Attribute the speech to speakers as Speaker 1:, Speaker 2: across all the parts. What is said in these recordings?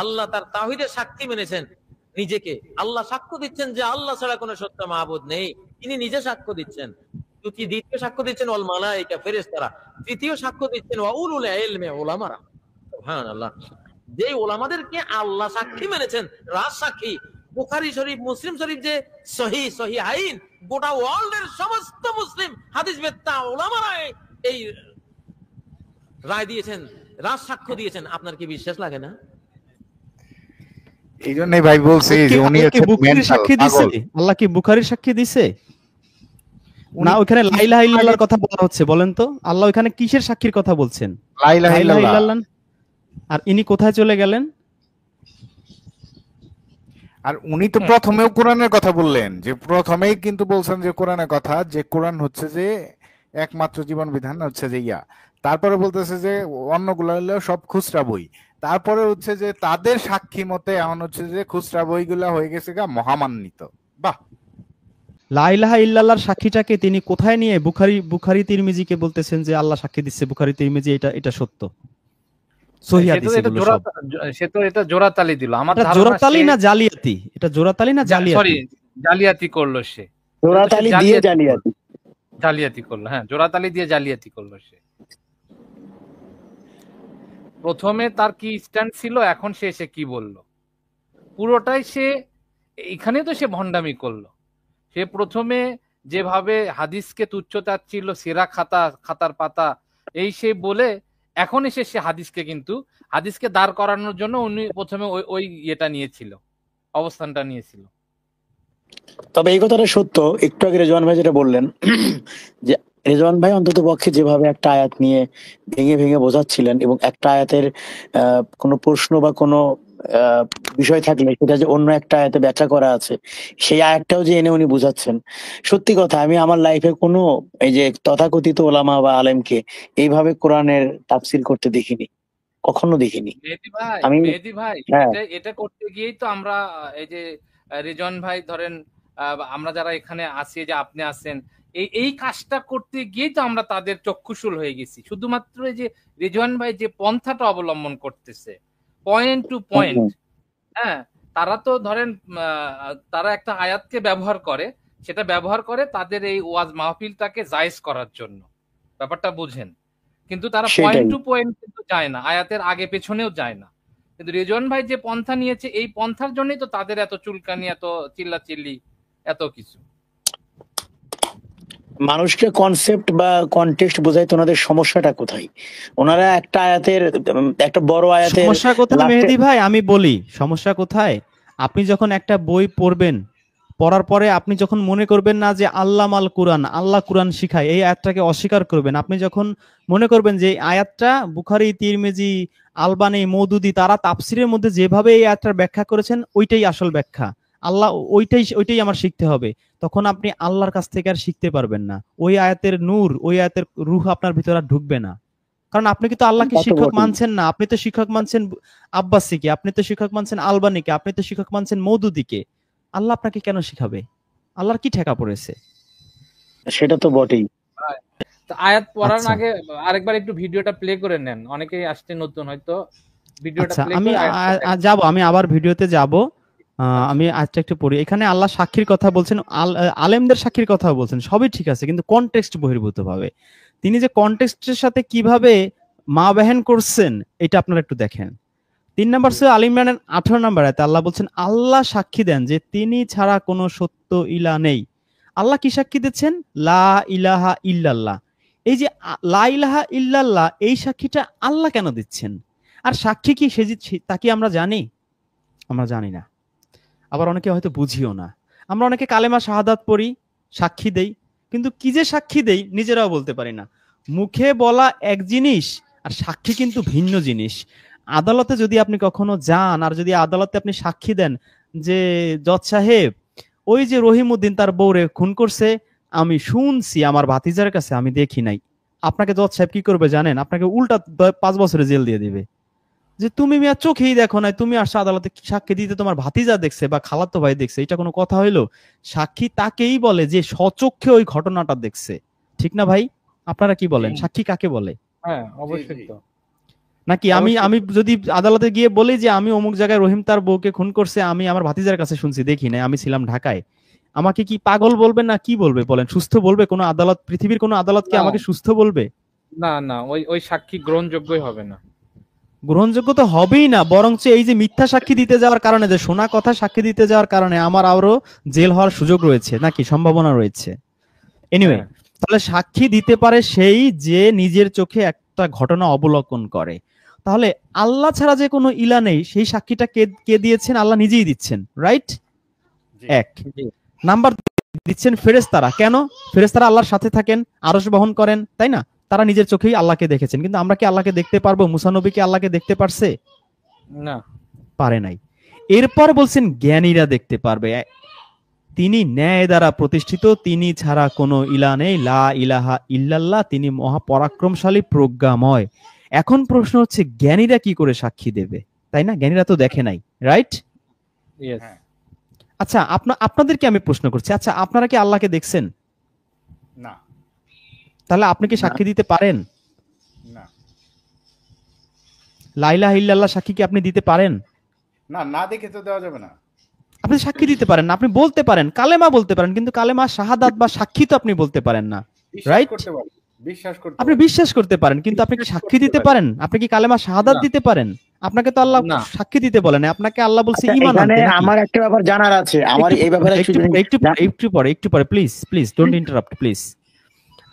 Speaker 1: আল্লাহ তার তাওহীদের সাক্ষী মেনেছেন নিজেকে। আল্লাহ সাক্ষ্য দিচ্ছেন যে আল্লাহ ছাড়া কোনো সত্য মাবুদ নেই, তিনি নিজে সাক্ষ্য দিচ্ছেন। দ্বিতীয় সাক্ষ্য দিচ্ছেন ওয়াল মালায়েকা, ফেরেশতারা। তৃতীয় সাক্ষ্য দিচ্ছেন ওয়া উলুল ইলমি, উলামারা। সুবহানাল্লাহ। যে ওলামাদেরকে আল্লাহ সাক্ষী মেনেছেন, রাজ সাক্ষী। বুখারী শরীফ, মুসলিম শরীফ যে সহিহাইন, গোটা ওয়ার্ল্ডের সমস্ত মুসলিম হাদিস বেত্তা ওলামারা এই রায় দিয়েছেন, রাজ সাক্ষ্য দিয়েছেন। আপনার কি বিশ্বাস লাগে না?
Speaker 2: এই জন্যই ভাই বলছি যে উনি
Speaker 3: বুখারীর সাক্ষী দিছে। আল্লাহ কি বুখারীর সাক্ষী দিছে না? ওখানে লা ইলাহা ইল্লাল্লাহর কথা বলা হচ্ছে, বলেন তো আল্লাহ ওখানে কিসের সাক্ষীর কথা বলছেন?
Speaker 2: লা ইলাহা ইল্লাল্লাহ।
Speaker 3: আর ইনি কোথায় চলে গেলেন?
Speaker 2: আর উনি তো প্রথমেও কোরআনের কথা বললেন, যে প্রথমেই কিন্তু বলছেন যে কোরআনের কথা, যে কোরআন হচ্ছে যে একমাত্র জীবন বিধান হচ্ছে যে তারপরে বলতেছে যে অন্যগুলো হলো সব খুচরা বই। তারপরে হচ্ছে যে তাদের সাক্ষী মতে এখন হচ্ছে যে খুচরা বইগুলা হয়ে গেছে গা মহামান্বিত। বাহ!
Speaker 3: লা ইলাহা ইল্লাল্লাহর সাক্ষীটাকে তিনি কোথায় নিয়ে বুখারী তিরমিজিকে বলতেছেন যে আল্লাহ সাক্ষী দিচ্ছে, বুখারী তিরমিজি এটা সত্য, সহিহ হাদিস এগুলো সব।
Speaker 4: সে তো এটা জোড়াতালি দিল। আমার ধারণা
Speaker 3: জোড়াতালি না জালিয়াতি, এটা জোড়াতালি না জালিয়াতি?
Speaker 4: সরি, জালিয়াতি করলো সে।
Speaker 5: জোড়াতালি দিয়ে
Speaker 4: জালিয়াতি করলো। হ্যাঁ, জোড়াতালি দিয়ে জালিয়াতি করলো সে। প্রথমে তার কি স্ট্যান্ড ছিল, এখন সে এসে কি বলল, পুরোটাই সে এখানে তো সে ভণ্ডামি করলো। সে প্রথমে যেভাবে হাদিসকে তুচ্ছতাচ্ছিল্য, সেরা খাতার পাতা এই সে বলে, এখন এসে সে হাদিসকে দাঁড় করানোর জন্য উনি প্রথমে ওই ইয়েটা নিয়েছিল, অবস্থানটা নিয়েছিল।
Speaker 5: তবে এই কথাটা সত্য, একটু আগে রেজওয়ান ভাই যেটা বললেন, যে রেজওয়ান ভাই অন্তত পক্ষে যেভাবে একটা আয়াত নিয়ে ভেঙে ভেঙে বোঝাচ্ছিলেন, এবং একটা আয়াতের কোনো প্রশ্ন বা কোনো বিষয় থাকলে সেটা যে অন্য একটা আয়াতে ব্যাখ্যা করা আছে, সেই আয়াতটাও যে এনে উনি বুঝাচ্ছেন। সত্যি কথা, আমি আমার লাইফে কোনো এই যে তথাকথিত ওলামা বা আলেমকে এইভাবে কোরআনের তাফসীর করতে দেখিনি, কখনো দেখিনি।
Speaker 4: মেহেদী ভাই, এটা করতে গিয়েই তো আমরা এই যে রেজওয়ান ভাই ধরেন, আমরা যারা এখানে আছি, যে আপনি আছেন, এই কাজটা করতে গিয়ে তো আমরা তাদের চক্ষুশূল হয়ে গেছি। শুধুমাত্র এই যে রেজওয়ান ভাই যে পন্থাটা অবলম্বন করতেছে, পয়েন্ট টু পয়েন্ট, হ্যাঁ, তারা তো ধরেন তারা একটা আয়াতকে ব্যবহার করে তাদের এই ওয়াজ মাহফিলটাকে জায়েজ করার জন্য। ব্যাপারটা বুঝেন, কিন্তু তারা পয়েন্ট টু পয়েন্ট কিন্তু যায় না, আয়াতের আগে পেছনেও যায় না। কিন্তু রেজওয়ান ভাই যে পন্থা নিয়েছে, এই পন্থার জন্যই তো তাদের এত চুলকানি, এত চিল্লাচিল্লি, এত কিছু।
Speaker 5: মানুষকে কনসেপ্ট বা কনটেক্সট বোঝাইতে ওনাদের সমস্যাটা কোথায়? ওনারা একটা আয়াতের, একটা বড় আয়াতের
Speaker 3: সমস্যা কোথায় মেহেদী ভাই? আমি বলি সমস্যা কোথায়। আপনি যখন একটা বই পড়বেন, পড়ার পরে আপনি যখন মনে করবেন না যে আল্লামাল কুরআন, আল্লাহ কুরআন শিখায়, এই আয়াতটাকে অস্বীকার করবেন। আপনি যখন মনে করবেন যে এই আয়াতটা বুখারী, তিরমিজি, আলবানী, মওদুদি তারা তাফসীরের মধ্যে যেভাবে এই আয়াতটার ব্যাখ্যা করেছেন ওইটাই আসল ব্যাখ্যা, আল্লাহ ওইটাই আমার শিখতে হবে, তখন আপনি আল্লাহর কাছ থেকে আর শিখতে পারবেন না। ওই আয়াতের নূর, ওই আয়াতের রূহ আপনার ভিতরে আর ঢুকবে না। কারণ আপনি কিন্তু আল্লাহকে শিক্ষক মানছেন না। আপনি তো শিক্ষক মানছেন আব্বাসীকে, আপনি তো শিক্ষক মানছেন আলবানীকে, আপনি তো শিক্ষক মানছেন মওদুদিকে। আল্লাহ আপনাকে কেন শিখাবে? আল্লাহর কি ঠেকা পড়েছে?
Speaker 5: সেটা তো বটেই।
Speaker 4: আয়াত পড়ার আগে আরেকবার একটু ভিডিওটা প্লে করে নেন, অনেকেই আসছে নতুন, হয়তো ভিডিওটা প্লে করে।
Speaker 3: আমি আবার ভিডিওতে যাব। আমি আজটা একটু পড়ি। এখানে আল্লাহ সাক্ষীর কথা বলছেন, আলেমদের সাক্ষীর কথা বলছেন, সবই ঠিক আছে, কিন্তু কনটেক্সট বহির্ভূত ভাবে। তিনি যে কনটেক্সটের সাথে কিভাবে মা বেহেন করছেন এটা আপনারা একটু দেখেন। 3 নম্বর সূরা আল ইমরানের 18 নম্বর আয়াতে আল্লাহ বলছেন, আল্লাহ সাক্ষী দেন যে তিনি ছাড়া কোনো সত্য ইলা নেই। আল্লাহ কি সাক্ষী দিচ্ছেন? লা ইলাহা ইল্লাল্লাহ। এই যে লা ইলাহা ইল্লাল্লাহ, এই সাক্ষীটা আল্লাহ কেন দিচ্ছেন? আর সাক্ষী কি তা কি আমরা জানি? আমরা জানি না। আবার অনেকে হয়তো বুঝিও না। আমরা অনেকে কালেমা শাহাদাত পড়ি, সাক্ষী দেই, কিন্তু কি যে সাক্ষী দেই নিজেরাও বলতে পারি না। মুখে বলা এক জিনিস, আর সাক্ষী কিন্তু ভিন্ন জিনিস। আদালতে যদি আপনি কখনো যান, আর যদি আদালতে আপনি সাক্ষী দেন যে জজ সাহেব, ওই যে রহিমউদ্দিন তার বউরে খুন করছে, আমি শুনছি আমার ভাতিজার কাছে, আমি দেখি নাই, আপনাকে জজ সাহেব কি করবে জানেন? আপনাকে উল্টা 5 বছরের জেল দিয়ে দিবে। যে তুমি মিয়া চোখেই দেখো নাই, তুমি আসছো আদালতে সাক্ষী দিতে, তোমার ভাতিজা দেখছে বা খালাতো ভাই দেখছে, এটা কোনো কথা হইলো? সাক্ষী তাকেই বলে যে স্বচক্ষে ওই ঘটনাটা দেখছে, ঠিক না ভাই? আপনারা কি বলেন, সাক্ষী কাকে বলে?
Speaker 4: হ্যাঁ, অবশ্যই তো।
Speaker 3: নাকি আমি
Speaker 4: অবশ্যই।
Speaker 3: আমি যদি আদালতে গিয়ে বলি যে আমি অমুক জায়গায় রহিম তার বউকে খুন করছে, আমি আমার ভাতিজার কাছে শুনছি, দেখি না, আমি ছিলাম ঢাকায়, আমাকে কি পাগল বলবে না কি বলবে বলেন? সুস্থ বলবে কোনো আদালত? পৃথিবীর কোনো আদালত কি
Speaker 4: না
Speaker 3: আমাকে সুস্থ বলবে?
Speaker 4: না না, ওই ওই সাক্ষী গ্রহণযোগ্যই হবে না।
Speaker 3: গ্রহণযোগ্য তো হবেই না, বরঞ্চ এই যে মিথ্যা সাক্ষী দিতে যাওয়ার কারণে, যে শোনা কথা সাক্ষী দিতে যাওয়ার কারণে আমার আরো জেল হওয়ার সুযোগ রয়েছে, নাকি সম্ভাবনা রয়েছে। এনিওয়ে,
Speaker 4: হ্যাঁ।
Speaker 3: তাহলে সাক্ষী দিতে পারে সেই যে নিজের চোখে একটা ঘটনা অবলোকন করে। তাহলে আল্লাহ ছাড়া যে কোনো ইলা নেই, সেই সাক্ষীটা কে কে দিয়েছেন? আল্লাহ নিজেই দিচ্ছেন, রাইট? এক
Speaker 4: জি।
Speaker 3: নাম্বার দিচ্ছেন ফেরেশতারা। কেন? ফেরেশতারা আল্লাহর সাথে থাকেন, আরশ বহন করেন, তাই না? তারা নিজের চোখেই আল্লাহকে দেখেছেন। কিন্তু আমরা কি আল্লাহকে দেখতে পারবো? মুসা নবী কি আল্লাহকে দেখতে পারছে?
Speaker 4: না।
Speaker 3: পারে নাই। এরপর বলছেন জ্ঞানীরা দেখতে পারবে। তিনি ন্যায় দ্বারা প্রতিষ্ঠিত, তিনি ছাড়া কোনো ইলা নেই, লা ইলাহা ইল্লাল্লাহ, তিনি মহাপরাক্রমশালী প্রজ্ঞাময়। এখন প্রশ্ন হচ্ছে জ্ঞানীরা কি করে সাক্ষী দেবে, তাই না? জ্ঞানীরা তো দেখে নাই, রাইট?
Speaker 4: ইয়েস।
Speaker 3: আচ্ছা, আপনাদেরকে আমি প্রশ্ন করছি, আচ্ছা আপনারা কি আল্লাহকে দেখছেন?
Speaker 2: না।
Speaker 3: তাহলে আপনি কি সাক্ষী দিতে পারেন?
Speaker 2: না।
Speaker 3: লা ইলাহা ইল্লাল্লাহ সাক্ষী কি আপনি দিতে পারেন?
Speaker 2: না, না দেখে তো দেওয়া যাবে না।
Speaker 3: আপনি সাক্ষী দিতে পারেন না, আপনি বলতে পারেন, কালেমা বলতে পারেন, কিন্তু কালেমা শাহাদাত বা সাক্ষী তো আপনি বলতে পারেন না, রাইট? আপনি বিশ্বাস করতে পারেন, কিন্তু আপনি কি সাক্ষী দিতে পারেন? আপনি কি কালেমা শাহাদাত
Speaker 4: না।
Speaker 3: দিতে পারেন? আপনাকে তো আল্লাহ
Speaker 4: না।
Speaker 3: সাক্ষী দিতে বলেন, আপনাকে আল্লাহ বলছে
Speaker 5: আচ্ছা,
Speaker 3: ঈমান
Speaker 5: এখানে
Speaker 3: আনতে, নাকি?
Speaker 5: আমার একটা ব্যাপার জানার আছে, আমার এই ব্যাপারে
Speaker 3: একটু একটু পরে প্লিজ ডোন্ট ইন্টারাপ্ট প্লিজ।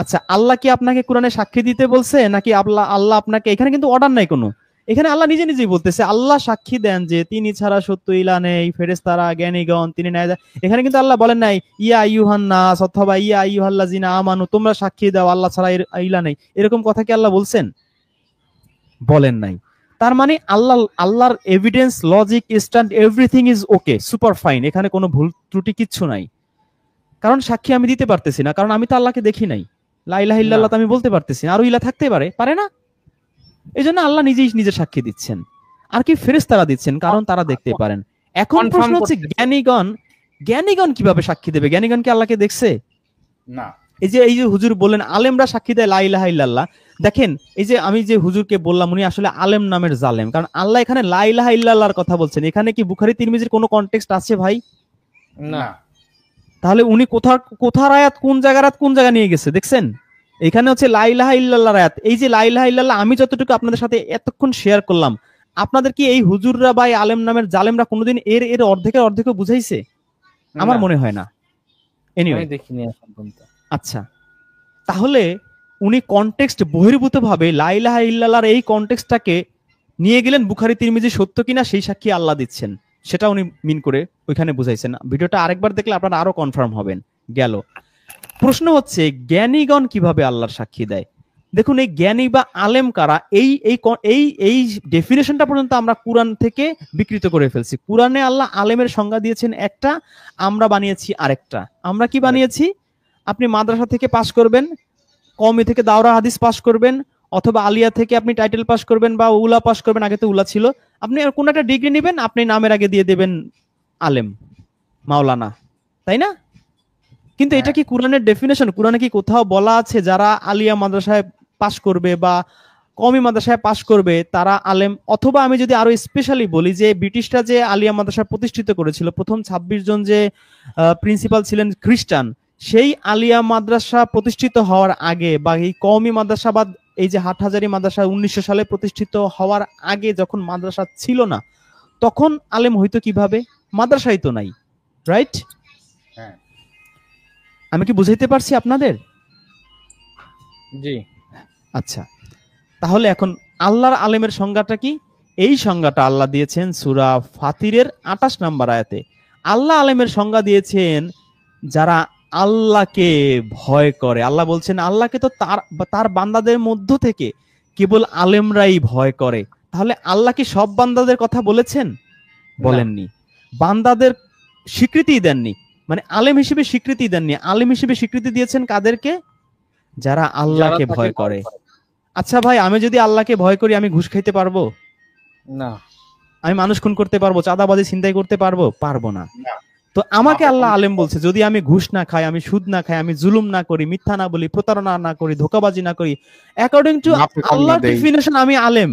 Speaker 3: আচ্ছা, আল্লাহ কি আপনাকে কোরআনে সাক্ষী দিতে বলছে, নাকি আল্লাহ আপনাকে, এখানে কিন্তু অর্ডার নাই কোনো, এখানে আল্লাহ নিজে নিজেই বলতেছে, আল্লাহ সাক্ষী দেন যে তিনি ছাড়া সত্য ইলা নেই, ফেরেশতারা জ্ঞানীগণ তিনি ন্যায়। এখানে কিন্তু আল্লাহ বলেন নাই ইয়া আইয়ুহান নাস অথবা ইয়া আইয়ুহাল্লাযিনা আমানু, তোমরা সাক্ষী দাও আল্লাহ ছাড়া ইলা নেই, এরকম কথা কি আল্লাহ বলছেন? বলেন নাই। তার মানে আল্লাহর evidence, logic, stand, everything is okay, super fine, এখানে কোনো ভুল ত্রুটি কিচ্ছু নাই। কারণ সাক্ষী আমি দিতে পারতেছি না, কারণ আমি তো আল্লাহকে দেখি নাই। লা ইলাহা ইল্লাল্লাহ তো আমি বলতে পারতেছি না, আরো ইলা থাকতে পারে না? এই জন্য আল্লাহ নিজেই নিজে সাক্ষী দিচ্ছেন, আর কি ফেরেশতারা দিচ্ছেন, কারণ তারা দেখতে পারেন। এখন প্রশ্ন হচ্ছে জ্ঞানীগণ কিভাবে সাক্ষী দেবে? জ্ঞানীগণ কি আল্লাহকে দেখছে?
Speaker 2: না।
Speaker 3: এই যে হুজুর বললেন আলেমরা সাক্ষী দেয় লা ইলাহা ইল্লাল্লাহ, দেখেন এই যে আমি যে হুজুরকে বললাম, উনি আসলে আলেম নামের জালেম, কারণ আল্লাহ এখানে লা ইলাহা ইল্লাল্লাহর কথা বলছেন। এখানে কি বুখারী তিরমিজির কোনো কনটেক্সট আছে ভাই?
Speaker 4: না।
Speaker 3: তাহলে উনি কোথার আয়াত, কোন জায়গা নিয়ে গেছে দেখছেন? এখানে হচ্ছে লা ইলাহা ইল্লাল্লাহর আয়াত। এই যে লা ইলাহা ইল্লাল্লাহ আমি যতটুকু আপনাদের সাথে এতক্ষণ শেয়ার করলাম, আপনাদের কি এই হুজুররা বা এই আলেম নামের জালেমরা কোনোদিন এর অর্ধেকও বুঝাইছে? আমার মনে হয় না। এনিওয়ে,
Speaker 4: আমি দেখিনি এখন পর্যন্ত।
Speaker 3: আচ্ছা, তাহলে উনি কনটেক্সট বহির্ভূতভাবে লা ইলাহা ইল্লাল্লাহর এই কনটেক্সটটাকে নিয়ে গেলেন বুখারী তিরমিজি সত্য কিনা সেই সাক্ষী আল্লাহ দিচ্ছেন, সেটা উনি মিন করে ওইখানে বুঝাইছেন। ভিডিওটা আরেকবার দেখলে আপনারা আরো কনফার্ম হবেন। গেল। প্রশ্ন হচ্ছে জ্ঞানীগণ কিভাবে আল্লাহর সাক্ষী দেয়? দেখুন, এই জ্ঞানী বা আলেম কারা, এই ডেফিনেশনটা পর্যন্ত আমরা কোরআন থেকে বিকৃত করে ফেলছি। কোরআনে আল্লাহ আলেমের সংজ্ঞা দিয়েছেন একটা, আমরা বানিয়েছি আরেকটা। আমরা কি বানিয়েছি? আপনি মাদ্রাসা থেকে পাশ করবেন, কওমি থেকে দাওরা হাদিস পাশ করবেন, অথবা আলিয়া থেকে আপনি টাইটেল পাশ করবেন বা উলা পাশ করবেন, আগে তো উলা ছিল, আপনি কোন একটা ডিগ্রি নেবেন, আপনি নামের আগে দিয়ে দেবেন আলেম, মাওলানা, তাই না? কিন্তু এটা কি কোরআনের ডেফিনেশন? কোরআনে কি কোথাও বলা আছে যারা আলিয়া মাদ্রাসায় পাশ করবে বা কওমি মাদ্রাসায় পাশ করবে তারা আলেম? অথবা আমি যদি আরো স্পেশালি বলি, যে ব্রিটিশরা যে আলিয়া মাদ্রাসা প্রতিষ্ঠিত করেছিল, প্রথম 26 জন যে প্রিন্সিপাল ছিলেন খ্রিস্টান, সেই আলিয়া মাদ্রাসা প্রতিষ্ঠিত হওয়ার আগে বা এই কওমি মাদ্রাসা বা এই যে হাটহাজারী মাদ্রাসা 1900 সালে প্রতিষ্ঠিত হওয়ার আগে যখন মাদ্রাসা ছিল না, তখন আলেম হইতো কিভাবে? মাদ্রাসাই তো নাই, রাইট? আমি কি বুঝাইতে পারছি আপনাদের?
Speaker 4: জি।
Speaker 3: আচ্ছা, তাহলে এখন আল্লাহর আলেমের সংজ্ঞাটা কি? এই সংজ্ঞাটা আল্লাহ দিয়েছেন সূরা ফাতিরের 28 নম্বর আয়াতে। আল্লাহ আলেমের সংজ্ঞা দিয়েছেন যারা আল্লাহকে ভয় করে। আল্লাহ বলছেন আল্লাহকে তো তার বান্দাদের মধ্য থেকে কেবল আলেমরাই ভয় করে। তাহলে আল্লাহ কি সব বান্দাদের কথা বলেছেন? বলেননি। বান্দাদের স্বীকৃতি দেননি, মানে আলেম হিসেবে স্বীকৃতি দেননি। আলেম হিসেবে স্বীকৃতি দিয়েছেন কাদেরকে? যারা আল্লাহকে ভয় করে। আচ্ছা ভাই, আমি যদি আল্লাহকে ভয় করি, আমি ঘুষ খাইতে পারবো
Speaker 4: না।
Speaker 3: আমি মানুষ খুন করতে পারবো, চাঁদাবাজি ছিনতাই করতে পারবো? পারবো না। তো আমাকে আল্লাহ আলেম বলছে, যদি আমি ঘুষ না খাই, আমি সুদ না খাই, আমি জুলুম না করি, মিথ্যা না বলি, প্রতারণা না করি, ধোঁকাবাজি না করি, অ্যাকর্ডিং টু আল্লাহর ডেফিনিশন আমি আলেম।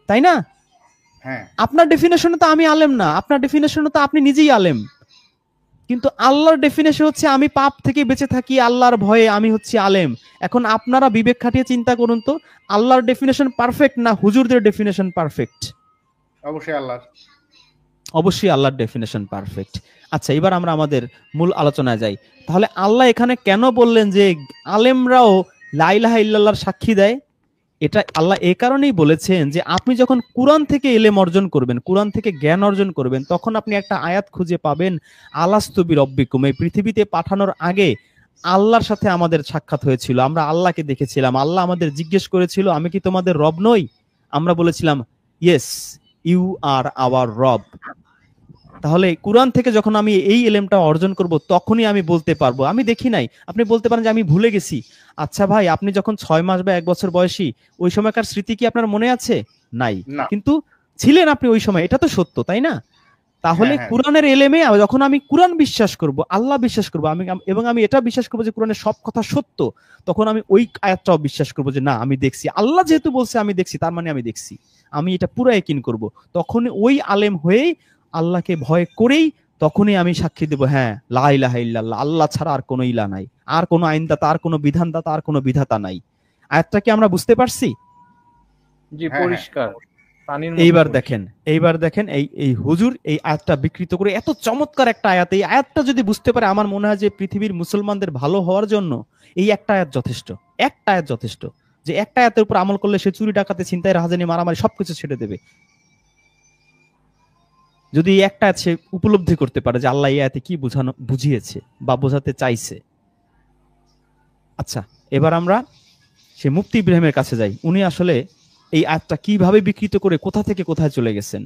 Speaker 3: তাই না?
Speaker 2: হ্যাঁ,
Speaker 3: আপনার ডেফিনেশনে তো আমি আলেম না, আপনার ডেফিনেশনে তো আপনি নিজেই আলেম, কিন্তু আল্লাহর ডেফিনেশন হচ্ছে আমি পাপ থেকে বেঁচে থাকি আল্লাহর ভয়ে, আমি হচ্ছি আলেম। এখন আপনারা বিবেক খাটিয়ে চিন্তা করুন তো, আল্লাহর ডেফিনেশন পারফেক্ট না হুজুরদের ডেফিনেশন পারফেক্ট?
Speaker 2: অবশ্যই আল্লাহর।
Speaker 3: অবশ্যই আল্লাহর ডেফিনেশন পারফেক্ট। আচ্ছা, এবার আমরা আমাদের মূল আলোচনায় যাই। তাহলে আল্লাহ এখানে কেন বললেন যে আলেমরাও লা ইলাহা ইল্লাল্লাহর সাক্ষী দেয়? এটা আল্লাহ এই কারণেই বলেছেন যে আপনি যখন কুরআন থেকে ইলম অর্জন করবেন, কুরআন থেকে জ্ঞান অর্জন করবেন, তখন আপনি একটা আয়াত খুঁজে পাবেন, আলাস্তু বিরব্বিকুম, এই পৃথিবীতে পাঠানোর আগে আল্লাহর সাথে আমাদের সাক্ষাৎ হয়েছিল, আমরা আল্লাহকে দেখেছিলাম, আল্লাহ আমাদের জিজ্ঞেস করেছিল আমি কি তোমাদের রব নই? আমরা বলেছিলাম ইয়েস ইউ আর আওয়ার রব। তাহলে কুরআন থেকে যখন আমি এই এলেমটা অর্জন করব, তখনই আমি বলতে পারবো আমি দেখি নাই। আপনি বলতে পারেন যে আমি ভুলে গেছি। আচ্ছা ভাই, আপনি যখন 6 মাস বা 1 বছর বয়সী, ওই সময়কার স্মৃতি কি আপনার মনে আছে? নাই,
Speaker 2: না।
Speaker 3: কিন্তু ছিলেন আপনি ওই সময়, এটা তো সত্য, তাই না? তাহলে
Speaker 2: হ্যাঁ, হ্যাঁ।
Speaker 3: কুরআনের এলেমে যখন আমি কুরআন বিশ্বাস করব, আল্লাহ বিশ্বাস করব, এবং আমি এটা বিশ্বাস করব যে কুরআনের সব কথা সত্য, তখন আমি ওই আয়াতটাও বিশ্বাস করব যে না আমি দেখছি, আল্লাহ যেহেতু বলছে আমি দেখছি, তার মানে আমি দেখছি, আমি এটা পুরো ইয়াকিন করব। তখন ওই আলেম হয়েই, আল্লাহকে ভয় করেই, তখনই আমি সাক্ষী দেব হ্যাঁ লা ইলাহা ইল্লাল্লাহ, আল্লাহ ছাড়া আর কোনো ইলা নাই, আর কোনো আইনদাতা, আর কোনো বিধানদাতা, আর কোনো বিধাতা নাই। আয়াতটা কি আমরা বুঝতে পারছি?
Speaker 4: জি,
Speaker 2: হ্যাঁ,
Speaker 4: পরিষ্কার পানির মতো
Speaker 3: এইবার
Speaker 4: পরিষ্কার।
Speaker 3: দেখেন এই হুজুর এই আয়াতটা বিকৃত করে, এত চমৎকার একটা আয়াত, এই আয়াতটা যদি বুঝতে পারে, আমার মনে হয় যে পৃথিবীর মুসলমানদের ভালো হওয়ার জন্য এই একটা আয়াত যথেষ্ট। একটা আয়াত যথেষ্ট, যে একটা আয়াতের উপর আমল করলে সে চুরি ডাকাতি ছিনতাই রাহাজানি মারামারি সবকিছু ছেড়ে দেবে। যদি এই একটা আয়াত সে উপলব্ধি করতে পারে যে আল্লাহ এই আয়াতে কি বুঝিয়েছে বা বোঝাতে চাইছে। আচ্ছা, এবার আমরা সে মুফতি ইব্রাহিমের কাছে যাই। উনি আসলে এই আয়াতটা কিভাবে বিকৃত করে কোথা থেকে কোথায় চলে গেছেন।